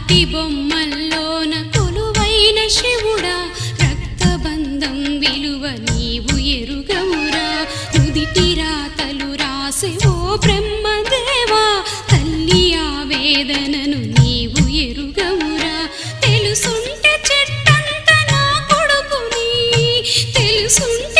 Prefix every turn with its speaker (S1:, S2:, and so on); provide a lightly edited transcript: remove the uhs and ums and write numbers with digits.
S1: రాతి బొమ్మల్లోన కొలువైన శివుడా రక్తబంధం విలువ నీవు ఎరుగవురా నుదిటి రాతలు రాసెవో బ్రహ్మదేవా తల్లి ఆవేదనను నీవు ఎరుగవురా తెలుసుంటే చెట్టంత నా కొడుకుని తెలుసుంటే